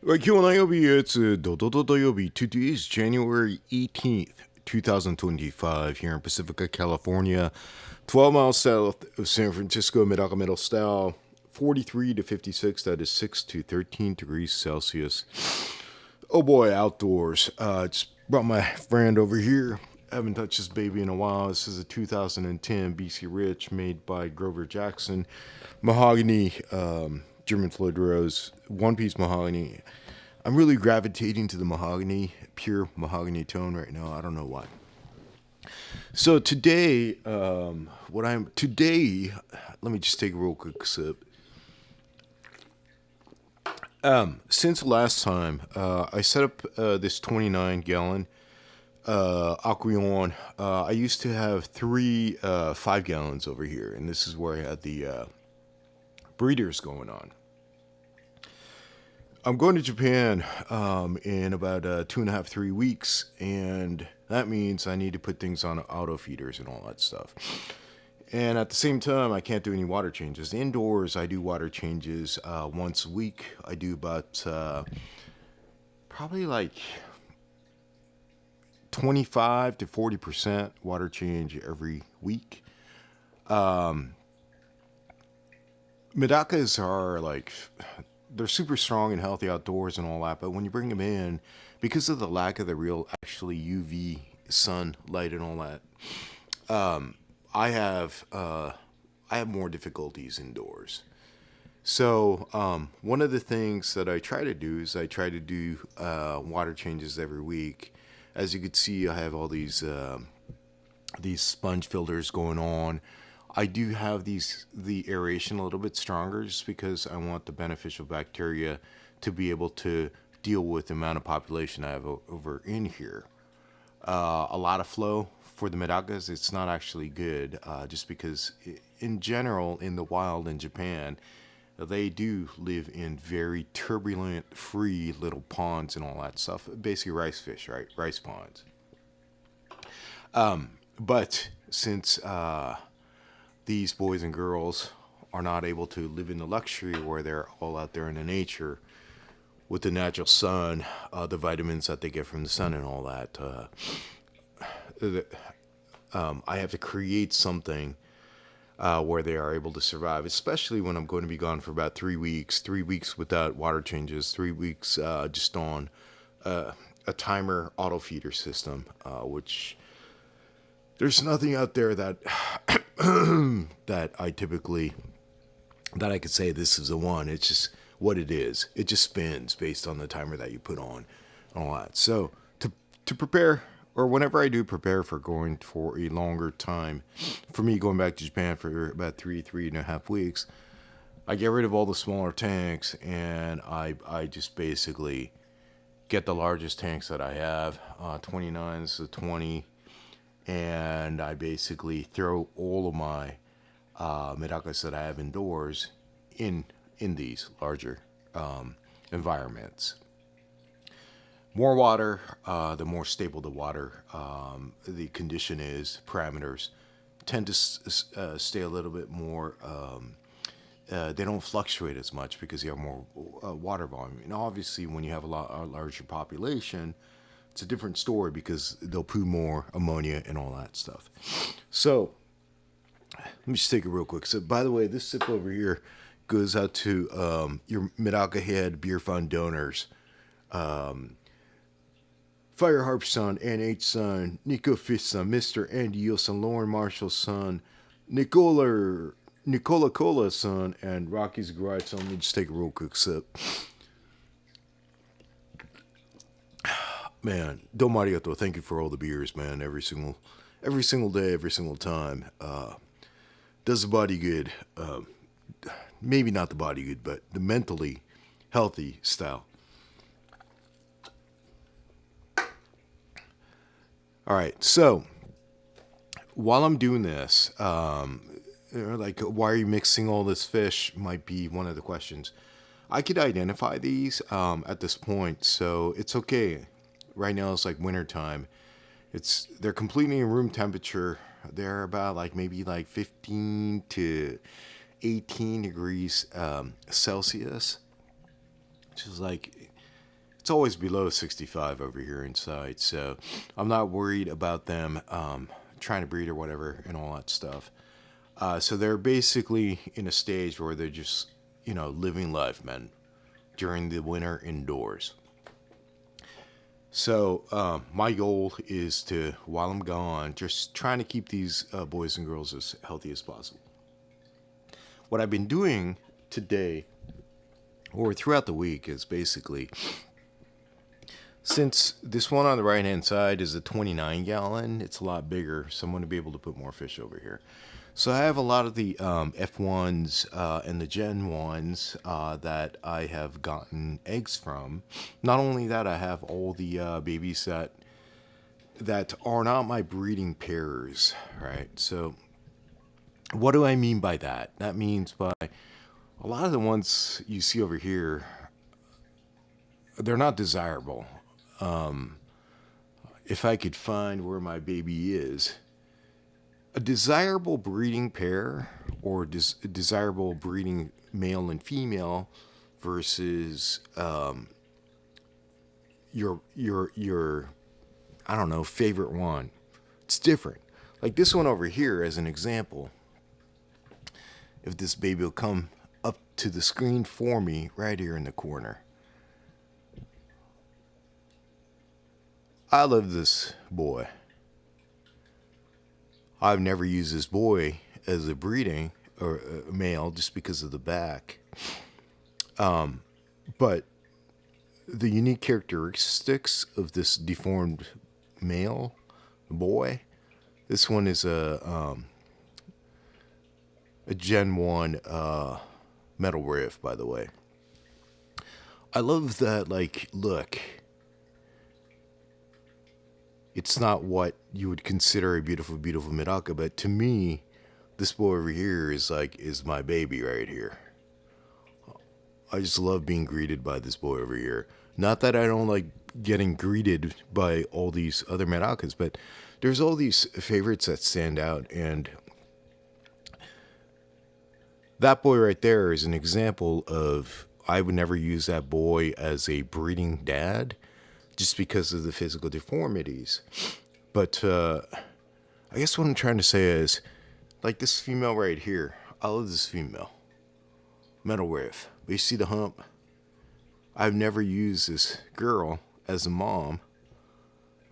Like you and it's Dododoyobi. Today is January 18th, 2025, here in Pacifica, California, 12 miles south of San Francisco, MedakaMetal style, 43 to 56, that is 6 to 13 degrees Celsius. Oh boy, outdoors. Just brought my friend over here. Haven't touched this baby in a while. This is a 2010 BC Rich made by Grover Jackson. Mahogany, German Floyd Rose, one piece mahogany. I'm really gravitating to the mahogany, pure mahogany tone right now. I don't know why. So today, let me just take a real quick sip. Since last time, I set up this 29-gallon Aquion. I used to have three 5 gallons over here, and this is where I had the breeders going on. I'm going to Japan in about 2.5, 3 weeks, and that means I need to put things on auto feeders and all that stuff. And at the same time, I can't do any water changes. Indoors, I do water changes once a week. I do about probably like 25 to 40% water change every week. Medakas are like, they're super strong and healthy outdoors and all that, but when you bring them in, because of the lack of the real actually UV sunlight and all that, I have more difficulties indoors. So one of the things that I try to do is I try to do water changes every week. As you can see, I have all these sponge filters going on. I do have the aeration a little bit stronger just because I want the beneficial bacteria to be able to deal with the amount of population I have over in here. A lot of flow for the medakas, it's not actually good, just because in general in the wild in Japan, they do live in very turbulent, free little ponds and all that stuff. Basically rice fish, right? Rice ponds. But since these boys and girls are not able to live in the luxury where they're all out there in the nature with the natural sun, the vitamins that they get from the sun and all that, I have to create something where they are able to survive, especially when I'm going to be gone for about 3 weeks, 3 weeks without water changes, 3 weeks just on a timer auto feeder system, which there's nothing out there that that I could say this is the one. It's just what it is. It just spins based on the timer that you put on and all that. So to prepare, or whenever I do prepare for going for a longer time, for me going back to Japan for about 3.5 weeks, I get rid of all the smaller tanks and I just basically get the largest tanks that I have, 29s to 20, and I basically throw all of my medakas that I have indoors in these larger environments. More water, the more stable the water, the condition is, parameters tend to stay a little bit more, they don't fluctuate as much because you have more water volume. And obviously when you have a larger population, it's a different story because they'll poo more ammonia and all that stuff. So let me just take a real quick sip. By the way, this sip over here goes out to your Medaka Head Beer Fund donors. Fire Harp son, NH son, Nico Fish son, Mr. Andy Yilson, Lauren Marshall son, Nicola Cola son, and Rocky's Garage son. Let me just take a real quick sip. Man, Dom Arigato, thank you for all the beers, man. Every single day, every single time. Does the body good. Maybe not the body good, but the mentally healthy style. All right, so while I'm doing this, like, why are you mixing all this fish? Might be one of the questions. I could identify these at this point, so it's okay. Right now it's like winter time. They're completely room temperature. They're about like maybe like 15 to 18 degrees Celsius, which is like it's always below 65 over here inside. So I'm not worried about them trying to breed or whatever and all that stuff. So they're basically in a stage where they're just, living life, man, during the winter indoors. So my goal is to, while I'm gone, just trying to keep these boys and girls as healthy as possible. What I've been doing today or throughout the week is basically, since this one on the right hand side is a 29 gallon, it's a lot bigger, so I'm going to be able to put more fish over here. So I have a lot of the F1s and the Gen 1s that I have gotten eggs from. Not only that, I have all the babies that are not my breeding pairs, right? So what do I mean by that? That means by a lot of the ones you see over here, they're not desirable. If I could find where my baby is, a desirable breeding pair or desirable breeding male and female versus your I don't know, favorite one. It's different. Like this one over here as an example. If this baby will come up to the screen for me right here in the corner. I love this boy. I've never used this boy as a breeding or a male just because of the back. But the unique characteristics of this deformed male boy, this one is a Gen 1 metal riff, by the way. I love that, look. It's not what you would consider a beautiful, beautiful Medaka, but to me, this boy over here is my baby right here. I just love being greeted by this boy over here. Not that I don't like getting greeted by all these other Medakas, but there's all these favorites that stand out, and that boy right there is an example of, I would never use that boy as a breeding dad just because of the physical deformities. But I guess what I'm trying to say is, like this female right here, I love this female. Metal riff. But you see the hump? I've never used this girl as a mom,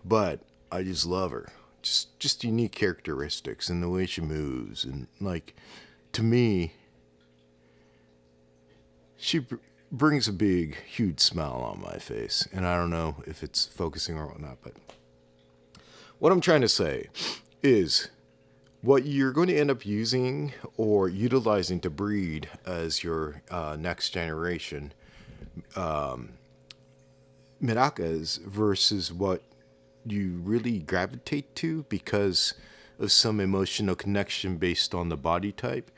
but I just love her. Just unique characteristics and the way she moves. And to me, she brings a big, huge smile on my face. And I don't know if it's focusing or whatnot, but what I'm trying to say is what you're going to end up using or utilizing to breed as your next generation Medakas versus what you really gravitate to because of some emotional connection based on the body type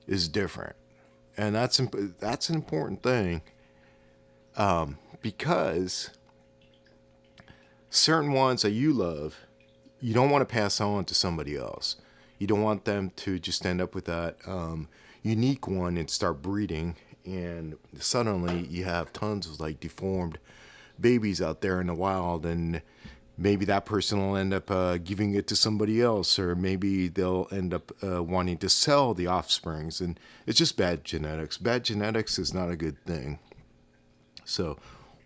is different. And that's an important thing because certain ones that you love, you don't want to pass on to somebody else. You don't want them to just end up with that unique one and start breeding, and suddenly you have tons of deformed babies out there in the wild, and maybe that person will end up giving it to somebody else, or maybe they'll end up wanting to sell the offsprings, and it's just bad genetics. Bad genetics is not a good thing. So,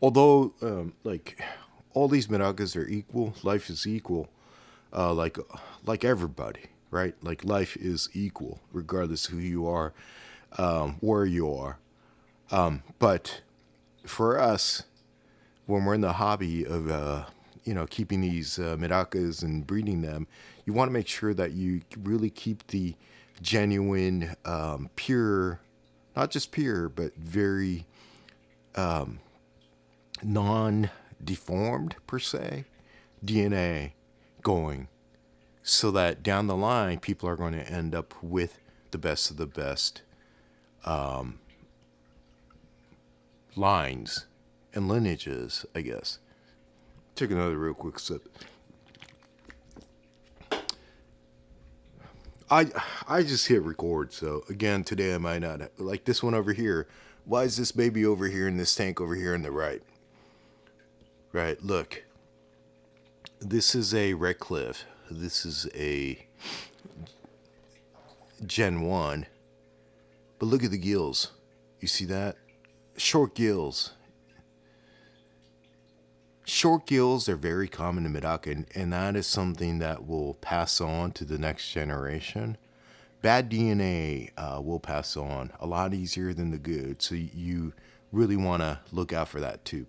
although all these Medakas are equal, life is equal, like everybody, right? Like life is equal, regardless who you are, where you are. But for us, when we're in the hobby of keeping these Medakas and breeding them, you want to make sure that you really keep the genuine, pure, not just pure, but very non-deformed, per se, DNA going, so that down the line, people are going to end up with the best of the best lines and lineages, I guess. Take another real quick sip. I just hit record, so again, today I might not, like this one over here. Why is this baby over here in this tank over here on the right? right? Look, this is a red cliff. This is a Gen 1. But look at the gills. You see that? Short gills. Short gills are very common in Medaka, and that is something that will pass on to the next generation. Bad DNA will pass on a lot easier than the good, so you really want to look out for that too.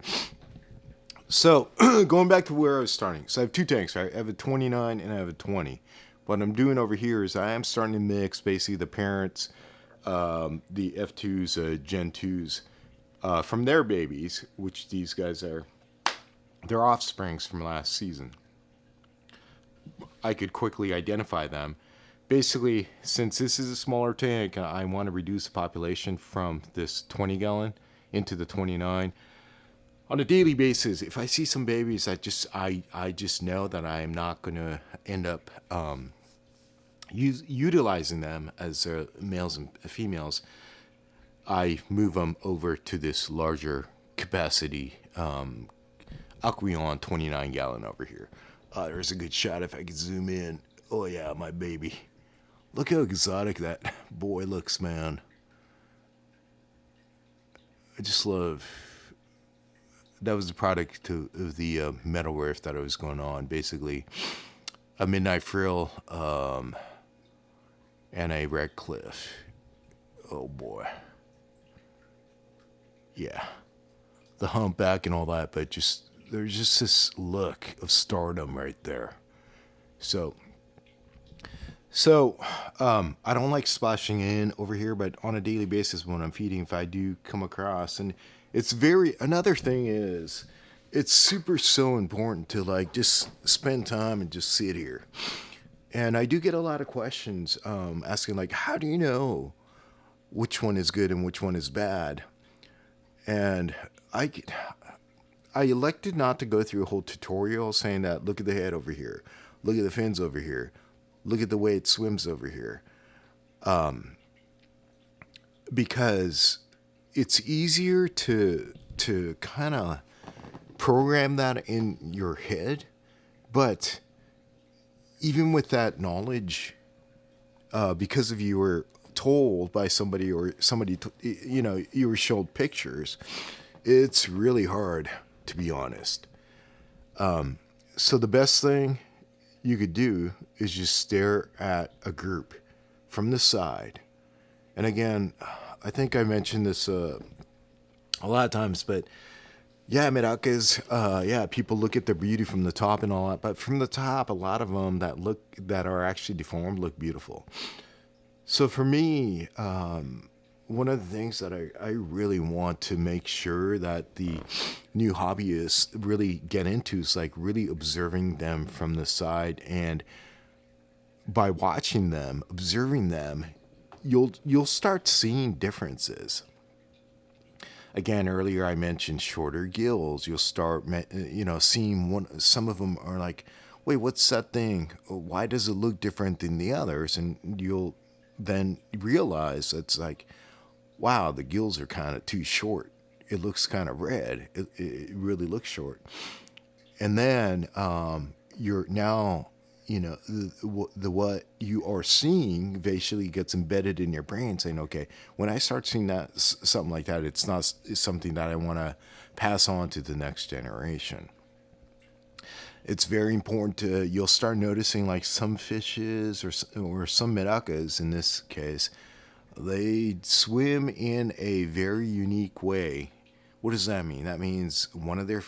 So going back to where I was starting. So I have two tanks, right? I have a 29 and I have a 20. What I'm doing over here is I am starting to mix basically the parents, the F2s, Gen 2s, from their babies, which these guys are. They're offsprings from last season. I could quickly identify them. Basically, since this is a smaller tank, I want to reduce the population from this 20 gallon into the 29. On a daily basis, if I see some babies, I just know that I am not going to end up utilizing them as males and females. I move them over to this larger capacity Aqueon 29 gallon over here. There's a good shot if I could zoom in. Oh yeah, my baby. Look how exotic that boy looks, man. I just love. That was the product of the metal riff that was going on. Basically, a midnight frill and a red cliff. Oh boy. Yeah. The humpback and all that, but there's just this look of stardom right there. So I don't like splashing in over here, but on a daily basis when I'm feeding, if I do come across, and another thing is, it's so important to like just spend time and just sit here. And I do get a lot of questions asking like, how do you know which one is good and which one is bad? And I elected not to go through a whole tutorial saying that, look at the head over here, look at the fins over here, look at the way it swims over here. Because it's easier to kind of program that in your head. But even with that knowledge, because of you were told by somebody or somebody, you were shown pictures, it's really hard, to be honest. So the best thing you could do is just stare at a group from the side. And again, I think I mentioned this a lot of times, but yeah, Medakas, people look at the beauty from the top and all that, but from the top, a lot of them that are actually deformed look beautiful. So for me, one of the things that I really want to make sure that the new hobbyists really get into is like really observing them from the side, and by watching them, observing them, you'll start seeing differences. Again, earlier I mentioned shorter gills. You'll start, seeing some of them are like, wait, what's that thing? Why does it look different than the others? And you'll then realize it's like, wow, the gills are kind of too short. It looks kind of red. It really looks short. And then you're now, what you are seeing basically gets embedded in your brain, saying, okay, when I start seeing something like that, it's something that I want to pass on to the next generation. It's very important you'll start noticing like some fishes or some medakas in this case, they swim in a very unique way. What does that mean? That means one of their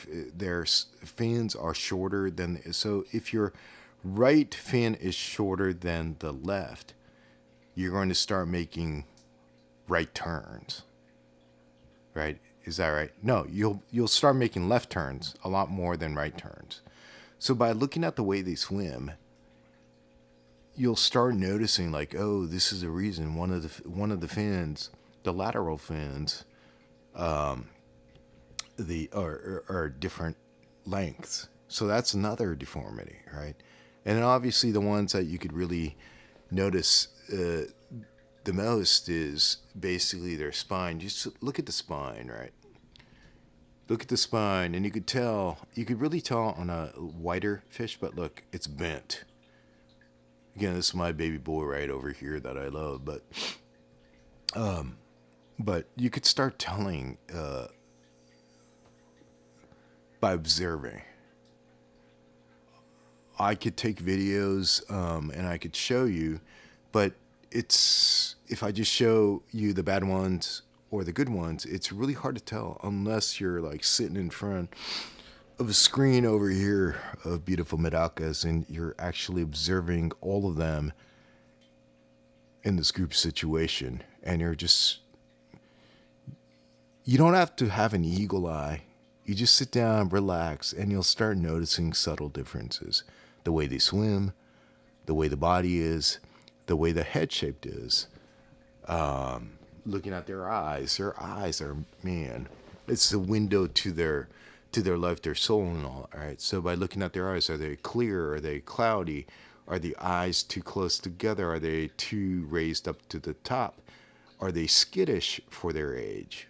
fins are shorter than, so if your right fin is shorter than the left, you're going to start making right turns. Right? Is that right? No, you'll start making left turns a lot more than right turns. So by looking at the way they swim, you'll start noticing like, oh, this is a reason one of the fins, the lateral fins, are different lengths. So that's another deformity, right? And then obviously the ones that you could really notice the most is basically their spine. Just look at the spine, right? Look at the spine, and you could really tell on a whiter fish, but look, it's bent. Again, this is my baby boy right over here that I love, but you could start telling by observing. I could take videos and I could show you, but if I just show you the bad ones or the good ones, it's really hard to tell unless you're like sitting in front of a screen over here of beautiful medakas and you're actually observing all of them in this group situation, and you don't have to have an eagle eye. You just sit down, relax, and you'll start noticing subtle differences. The way they swim, the way the body is, the way the head shaped is. Looking at their eyes are, man, it's the window to their life, their soul and all right? So by looking at their eyes, are they clear? Are they cloudy? Are the eyes too close together? Are they too raised up to the top? Are they skittish for their age?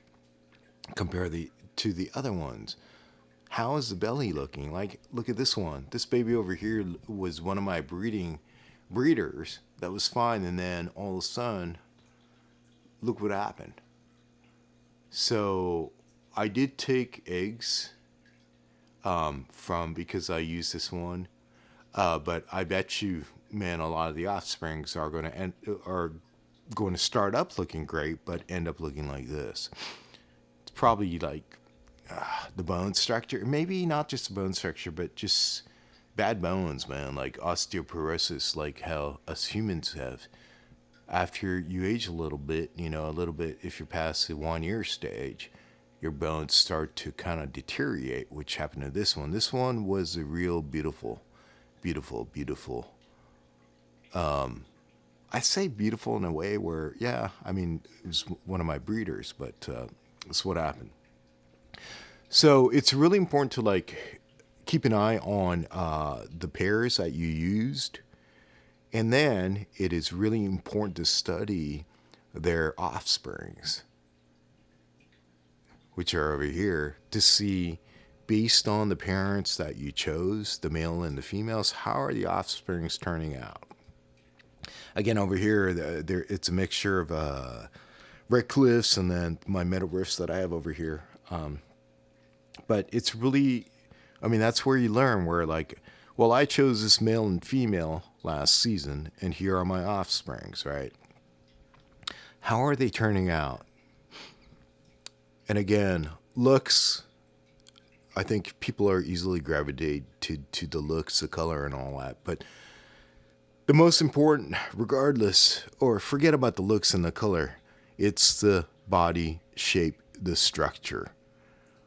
Compare to the other ones. How is the belly looking? Like, look at this one. This baby over here was one of my breeders that was fine, and then all of a sudden, look what happened. So I did take eggs because I used this one, but I bet you, man, a lot of the offsprings are going to start up looking great, but end up looking like this. It's probably like the bone structure, maybe not just the bone structure, but just bad bones, man, like osteoporosis, like how us humans have. After you age a little bit, if you're past the 1 year stage, your bones start to kind of deteriorate, which happened to this one. This one was a real beautiful. I say beautiful in a way where, yeah, I mean, it was one of my breeders, but that's what happened. So it's really important to like keep an eye on the pairs that you used. And then it is really important to study their offsprings, which are over here, to see, based on the parents that you chose, the male and the females, how are the offsprings turning out? Again, over here, it's a mixture of red cliffs and then my metal riffs that I have over here. But it's really, I mean, that's where you learn where like, well, I chose this male and female last season, and here are my offsprings, right? How are they turning out? And again, looks, I think people are easily gravitated to the looks, the color, and all that. But the most important, regardless, or forget about the looks and the color, it's the body shape, the structure.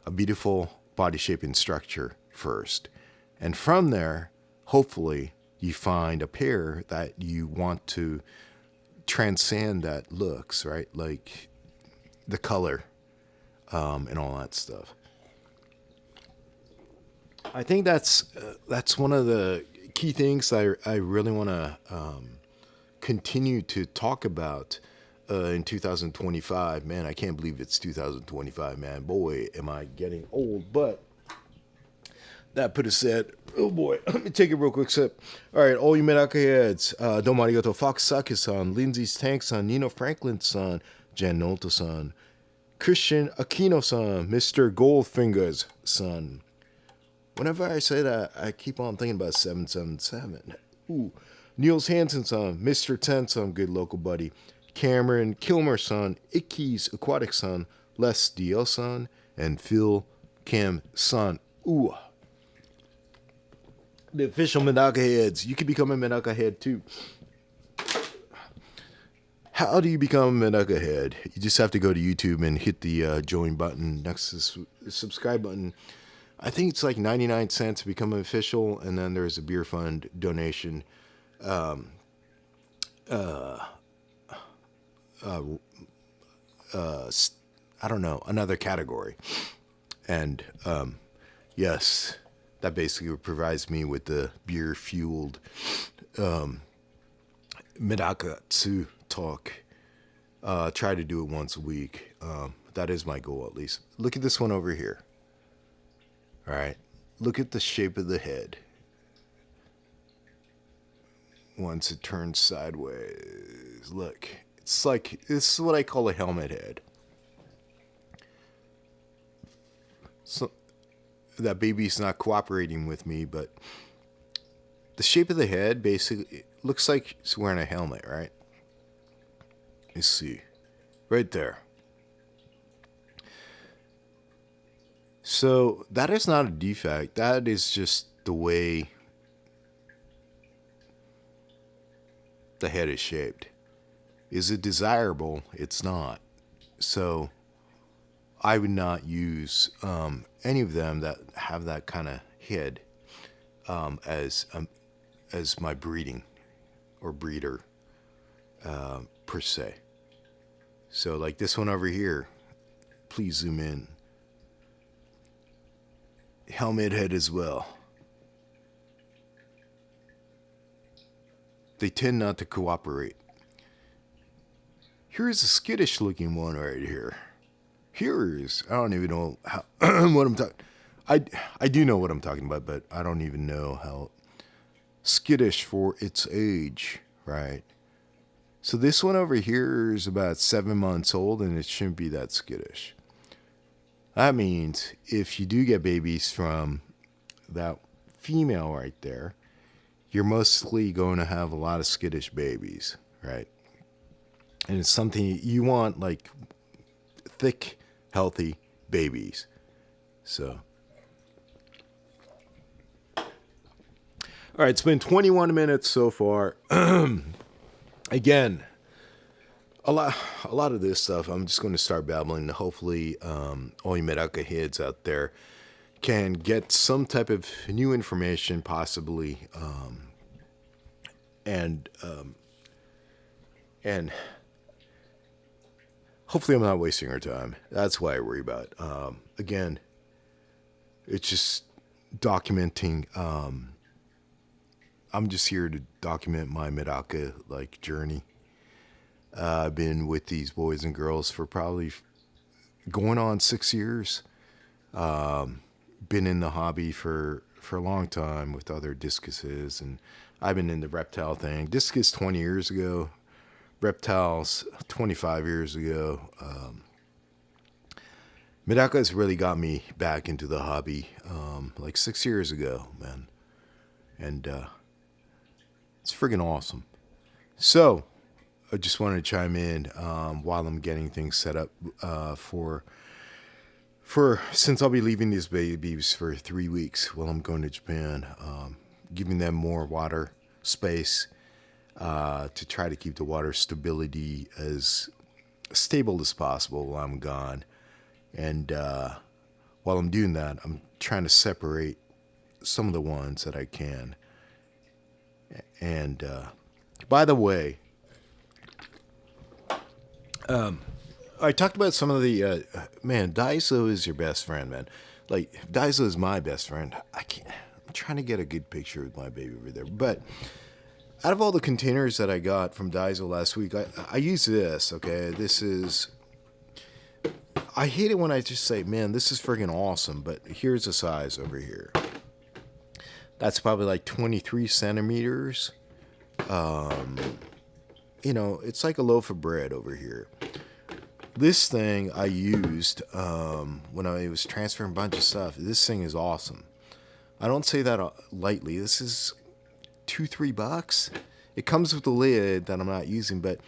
A beautiful body shape and structure first. And from there, hopefully, you find a pair that you want to transcend that looks, right? Like the color and all that stuff. I think that's one of the key things I really want to continue to talk about in 2025. Man, I can't believe it's 2025, man. Boy, am I getting old. But that put us said, oh boy, let me take a real quick sip. All right, all you Medaka heads, domo arigato, Fox Saki-san, Lindsay's Tank-san, Nino Franklin-san, Jan Nolta-san, Christian Aquino-san, Mr. Goldfinger's son. Whenever I say that, I keep on thinking about 777. Ooh, Niels Hansen-san, Mr. Ten-san, good local buddy, Cameron Kilmer-san, Icky's Aquatic-san, Les Dio-san, and Phil Kim-san. Ooh. The official Medaka heads. You can become a Medaka head too. How do you become a Medaka head? You just have to go to YouTube and hit the join button next to the subscribe button. I think it's like 99 cents to become an official, and then there's a beer fund donation. I don't know, another category. And yes, that basically provides me with the beer-fueled Medakatsu talk. Try to do it once a week. That is my goal, at least. Look at this one over here. All right. Look at the shape of the head. Once it turns sideways, look. It's like, this is what I call a helmet head. So that baby's not cooperating with me, but the shape of the head basically looks like it's wearing a helmet, right? Let's see. Right there. So that is not a defect. That is just the way the head is shaped. Is it desirable? It's not. So I would not use any of them that have that kind of head as my breeding or breeder per se. So like this one over here, please zoom in. Helmet head as well. They tend not to cooperate. Here's a skittish looking one right here. Here is, I don't even know how what I'm talking. I do know what I'm talking about, but I don't even know how skittish for its age, right? So this one over here is about 7 months old, and it shouldn't be that skittish. That means if you do get babies from that female right there, you're mostly going to have a lot of skittish babies, right? And it's something you want, like thick, healthy babies. So, all right, it's been 21 minutes so far. Again, a lot of this stuff, I'm just going to start babbling. Hopefully, all you Medaka heads out there can get some type of new information, possibly, and hopefully I'm not wasting our time. That's what I worry about. Again, it's just documenting. I'm just here to document my Medaka journey. I've been with these boys and girls for probably going on 6 years. Been in the hobby for a long time with other discuses, and I've been in the reptile thing. Discus 20 years ago, reptiles 25 years ago. Medaka has really got me back into the hobby 6 years ago, man. And it's friggin' awesome. So, I just wanted to chime in while I'm getting things set up since I'll be leaving these babies for 3 weeks while I'm going to Japan, giving them more water space to try to keep the water stability as stable as possible while I'm gone. And while I'm doing that, I'm trying to separate some of the ones that I can. And by the way, I talked about some of the man. Daiso is your best friend, man. Like Daiso is my best friend. I'm trying to get a good picture of my baby over there. But out of all the containers that I got from Daiso last week, I use this. Okay, this is. I hate it when I just say, "Man, this is friggin' awesome." But here's the size over here. That's probably like 23 centimeters. It's like a loaf of bread over here. This thing I used when I was transferring a bunch of stuff. This thing is awesome. I don't say that lightly. This is $2-3. It comes with a lid that I'm not using, but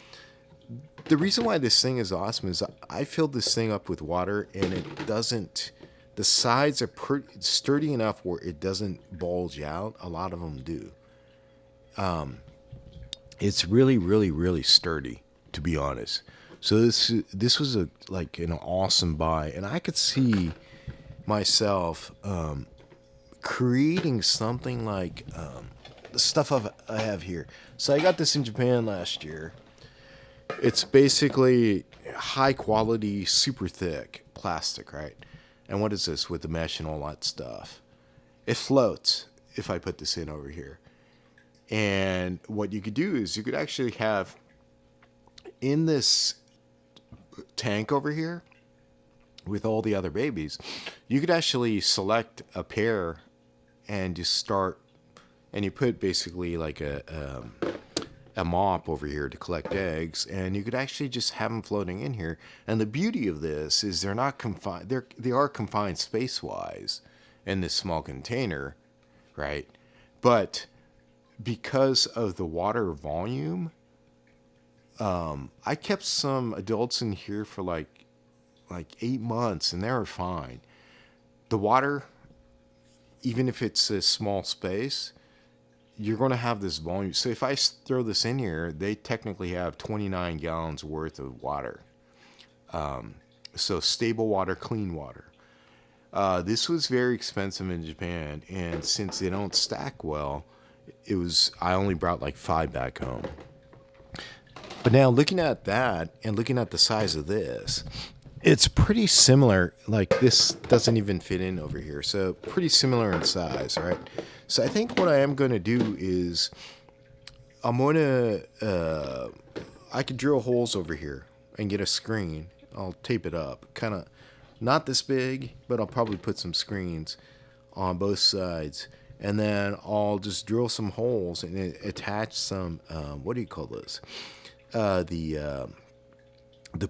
the reason why this thing is awesome is I filled this thing up with water, and it doesn't. The sides are sturdy enough where it doesn't bulge out. A lot of them do. It's really, really, really sturdy, to be honest. So this was an awesome buy, and I could see myself creating something like the stuff I have here. So I got this in Japan last year. It's basically high quality, super thick plastic, right? And what is this with the mesh and all that stuff? It floats if I put this in over here. And what you could do is you could actually have in this tank over here, with all the other babies, you could actually select a pair and just start, and you put basically like a mop over here to collect eggs, and you could actually just have them floating in here. And the beauty of this is they're not confined. They are confined space-wise in this small container, right? But because of the water volume, I kept some adults in here for like 8 months, and they were fine. The water, even if it's a small space, you're going to have this volume. So if I throw this in here, they technically have 29 gallons worth of water. So stable water, clean water. This was very expensive in Japan, and since they don't stack well, I only brought like 5 back home. But now looking at that and looking at the size of this, it's pretty similar. Like this doesn't even fit in over here. So pretty similar in size, right? So I think what I am going to do is I'm going to, I could drill holes over here and get a screen. I'll tape it up. Kind of not this big, but I'll probably put some screens on both sides. And then I'll just drill some holes and attach some, what do you call those? The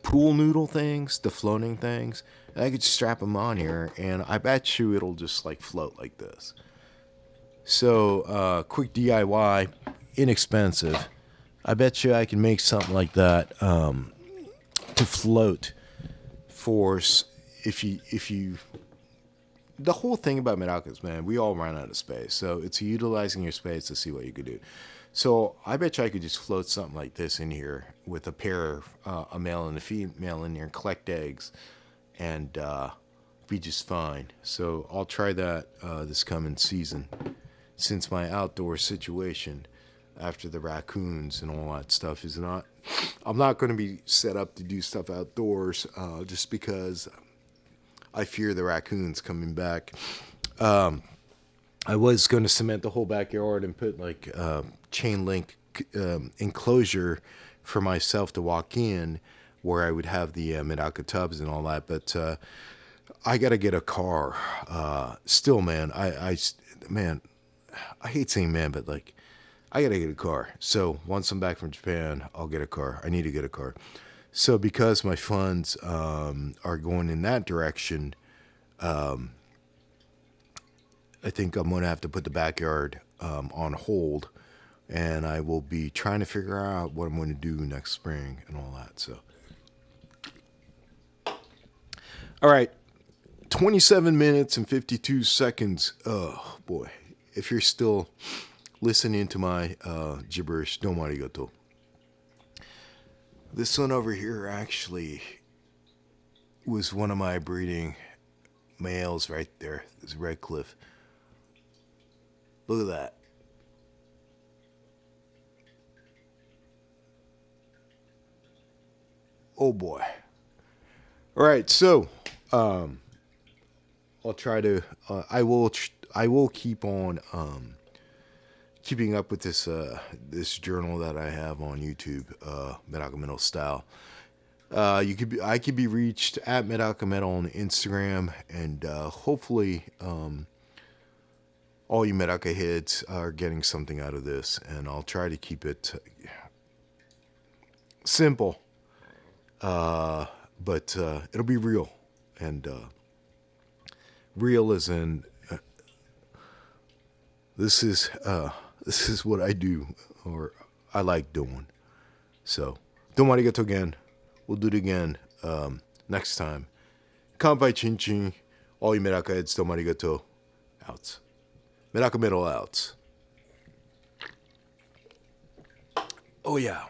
pool noodle things, the floating things. And I could strap them on here, and I bet you it'll just like float like this. So, quick DIY, inexpensive. I bet you I can make something like that to float for if you. The whole thing about Medakas, man, we all run out of space, so it's utilizing your space to see what you could do. So I bet you I could just float something like this in here with a pair, a male and a female in here, and collect eggs, and be just fine. So I'll try that this coming season, since my outdoor situation after the raccoons and all that stuff is not. I'm not going to be set up to do stuff outdoors, just because I fear the raccoons coming back. I was going to cement the whole backyard and put like chain link enclosure for myself to walk in, where I would have the Medaka tubs and all that. But I got to get a car. Still, man, I hate saying man, but like I got to get a car. So once I'm back from Japan, I'll get a car. I need to get a car. So because my funds are going in that direction, I think I'm going to have to put the backyard on hold, and I will be trying to figure out what I'm going to do next spring and all that. So, all right, 27 minutes and 52 seconds. Oh, boy. If you're still listening to my gibberish, domo arigato. This one over here actually was one of my breeding males right there, this red cliff. Look at that. Oh boy. All right, so I'll try to. I will keep on keeping up with this this journal that I have on YouTube, MedakaMetal style. I could be reached at MedakaMetal on Instagram, and hopefully all you Medaka heads are getting something out of this, and I'll try to keep it simple, but it'll be real, and real as in this is what I do, or I like doing. So, domo arigato again. We'll do it again next time. Kanpai chin chin. All you Medaka heads, domo arigato. Out. MedakaMetal out. Oh yeah.